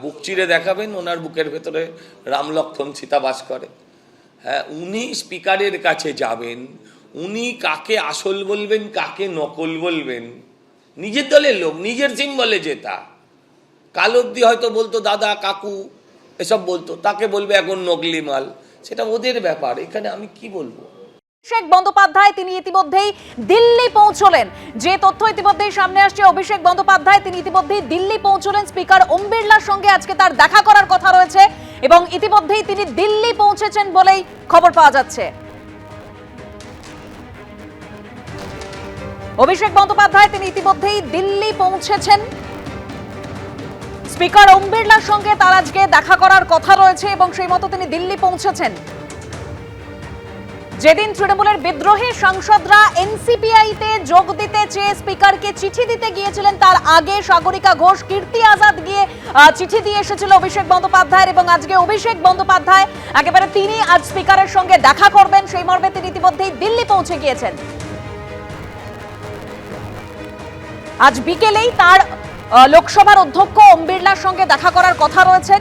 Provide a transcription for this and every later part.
বুক চিরে দেখাবেন ওনার বুকের ভেতরে রাম লক্ষ্মণ সীতা বাস করে। হ্যাঁ, উনি স্পিকারের কাছে যাবেন, উনি কাকে আসল বলবেন কাকে নকল বলবেন, নিজের দলের লোক, নিজের সিম্বলে জেতা। কাল অব্দি হয়তো বলতো দাদা কাকু এসব বলতো, তাকে বলবে এখন নকলি মাল, সেটা ওদের ব্যাপার, এখানে আমি কি বলবো। অভিষেক বন্দ্যোপাধ্যায় তিনি ইতিমধ্যেই দিল্লি পৌঁছলেন, যে তথ্য ইতিমধ্যেই সামনে আসছে, অভিষেক বন্দ্যোপাধ্যায় তিনি ইতিমধ্যেই দিল্লি পৌঁছলেন। স্পিকার ওম বিড়লার সঙ্গে আজকে তার দেখা করার কথা রয়েছে এবং ইতিমধ্যেই তিনি দিল্লি পৌঁছেছেন বলেই খবর পাওয়া যাচ্ছে। অভিষেক বন্দ্যোপাধ্যায় তিনি ইতিমধ্যেই দিল্লি পৌঁছেছেন। স্পিকার ওম বিড়লার সঙ্গে তার আজকে দেখা করার কথা রয়েছে এবং সেই মতো তিনি দিল্লি পৌঁছেছেন। যেদিন তৃণমূলের বিদ্রোহী সাংসদরা এনসিপিআইতে যোগ দিতে চেয়ে স্পিকারকে চিঠি দিতে গিয়েছিলেন, তার আগে সাগরিকা ঘোষ, কীর্তি আজাদ গিয়ে চিঠি দিয়ে এসেছিল অভিষেক বন্দ্যোপাধ্যায়ের, এবং আজকে অভিষেক বন্দ্যোপাধ্যায় একেবারে তিনি আজ স্পিকারের সঙ্গে দেখা করবেন, সেই মর্মে তিনি ইতিমধ্যেই দিল্লি পৌঁছে গিয়েছেন। আজ বিকেলেই তার লোকসভার অধ্যক্ষ ওম বিড়লার সঙ্গে দেখা করার কথা রয়েছে।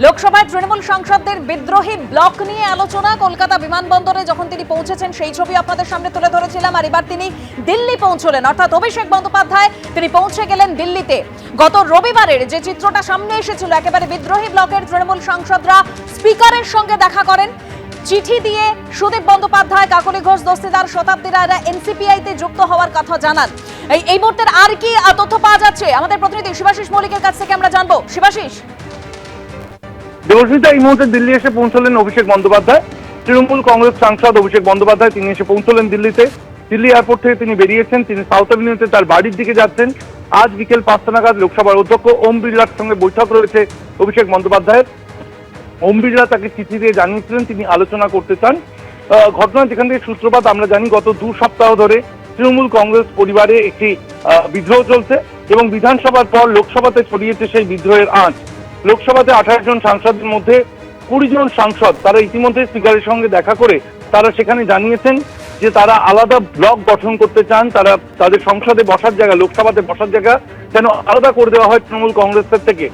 লোকসভায় তৃণমূল সাংসদদের বিদ্রোহী ব্লক নিয়ে আলোচনা, কলকাতা বিমানবন্দরে যখন তিনি পৌঁছেছেন সেই ছবি আপনাদের সামনে তুলে ধরেছিলাম, আর এবার তিনি দিল্লি পৌঁছলেন, অর্থাৎ অভিষেক বন্দ্যোপাধ্যায় তিনি পৌঁছে গেলেন দিল্লিতে। গত রবিবারের যে চিত্রটা সামনে এসেছিল, একেবারে বিদ্রোহী ব্লকের তৃণমূল সাংসদরা স্পিকারের সঙ্গে দেখা করেন, চিঠি দিয়ে সুদীপ বন্দ্যোপাধ্যায়, কাকলি ঘোষ, দস্তিদার, শতাব্দী রায়রা এনসিপিআইতে যুক্ত হওয়ার কথা জানান। এই মুহূর্তের আর কি তথ্য পাওয়া যাচ্ছে আমাদের প্রতিনিধি শিবাশিস মল্লিকের কাছ থেকে আমরা জানবো। শিবাশিস। দেবস্মিতা, এই মুহূর্তে দিল্লি এসে পৌঁছলেন অভিষেক বন্দ্যোপাধ্যায়। তৃণমূল কংগ্রেস সাংসদ অভিষেক বন্দ্যোপাধ্যায় তিনি এসে পৌঁছলেন দিল্লিতে। দিল্লি এয়ারপোর্ট থেকে তিনি বেরিয়েছেন, তিনি সাউথ অ্যাভিনিউতে তার বাড়ির দিকে যাচ্ছেন। আজ বিকেল 5টা নাগাদ লোকসভার অধ্যক্ষ ওম বিড়লার সঙ্গে বৈঠক রয়েছে অভিষেক বন্দ্যোপাধ্যায়ের। ওম বিড়লা তাকে চিঠি দিয়ে জানিয়েছিলেন তিনি আলোচনা করতে চান। ঘটনা যেখান থেকে সূত্রপাত আমরা জানি, গত 2 সপ্তাহ ধরে তৃণমূল কংগ্রেস পরিবারে একটি বিদ্রোহ চলছে এবং বিধানসভার পর লোকসভাতে ছড়িয়েছে সেই বিদ্রোহের আঁচ। লোকসভাতে 28 জন সাংসদের মধ্যে 20 জন সাংসদ তারা ইতিমধ্যে স্পিকারের সঙ্গে দেখা করে তারা সেখানে জানিয়েছেন যে তারা আলাদা ব্লক গঠন করতে চান, তারা তাদের সংসদে বসার জায়গা, লোকসভাতে বসার জায়গা যেন আলাদা করে দেওয়া হয় তৃণমূল কংগ্রেসের থেকে।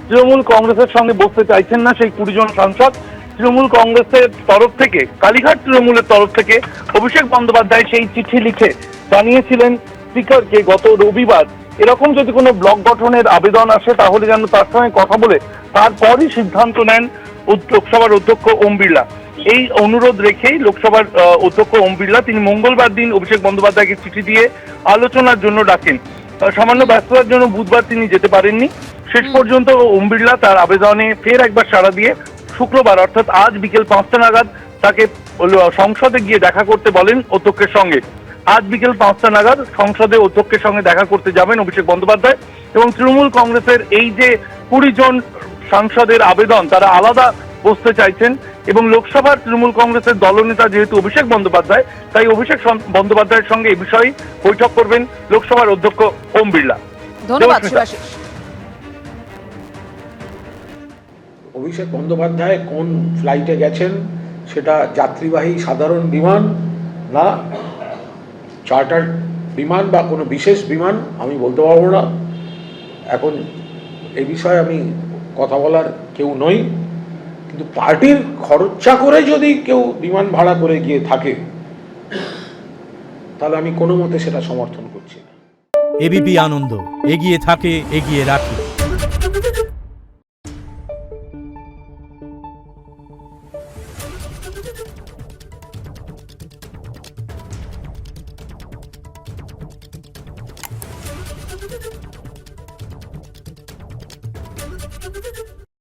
তৃণমূল কংগ্রেসের সঙ্গে বসতে চাইছেন না সেই 20 জন সাংসদ। তৃণমূল কংগ্রেসের তরফ থেকে, কালীঘাট তৃণমূলের তরফ থেকে অভিষেক বন্দ্যোপাধ্যায় সেই চিঠি লিখে জানিয়েছিলেন স্পিকারকে গত রবিবার, এরকম যদি কোনো ব্লক গঠনের আবেদন আসে তাহলে যেন তার সঙ্গে কথা বলে তারপরই সিদ্ধান্ত নেন লোকসভার অধ্যক্ষ ওম বিড়লা। এই অনুরোধ রেখেই লোকসভার অধ্যক্ষ ওম বিড়লা তিনি মঙ্গলবার দিন অভিষেক বন্দ্যোপাধ্যায়কে চিঠি দিয়ে আলোচনার জন্য ডাকেন। সামান্য ব্যস্ততার জন্য বুধবার তিনি যেতে পারেননি। শেষ পর্যন্ত ওম বিড়লা তার আবেদনে ফের একবার সাড়া দিয়ে শুক্রবার অর্থাৎ আজ বিকেল 5টা নাগাদ তাকে সংসদে গিয়ে দেখা করতে বলেন অধ্যক্ষের সঙ্গে। আজ বিকেল 5টা নাগাদ সংসদে অধ্যক্ষের সঙ্গে দেখা করতে যাবেন অভিষেক বন্দ্যোপাধ্যায় এবং তৃণমূল কংগ্রেসের এই যে 20 জন সাংসদের আবেদন তারা আলাদা বসতে চাইছেন এবং লোকসভার তৃণমূল কংগ্রেসের দলনেতা যেহেতু অভিষেক বন্দ্যোপাধ্যায়, তাই অভিষেক বন্দ্যোপাধ্যায়ের সঙ্গে এই বিষয়ে বৈঠক করবেন লোকসভার অধ্যক্ষ ওম বিড়লা। ধন্যবাদ শিবাশিস। অভিষেক বন্দ্যোপাধ্যায় কোন ফ্লাইটে গেছেন সেটা যাত্রীবাহী সাধারণ বিমান না চার্টার বিমান বা কোনো বিশেষ বিমান আমি বলতে পারবো না। এখন এই বিষয়ে আমি কথা বলার কেউ নই, কিন্তু পার্টির খরচা করে যদি কেউ বিমান ভাড়া করে গিয়ে থাকে তাহলে আমি কোনো মতে সেটা সমর্থন করছি না। এবিপি আনন্দ, এগিয়ে থাকে, এগিয়ে রাখে।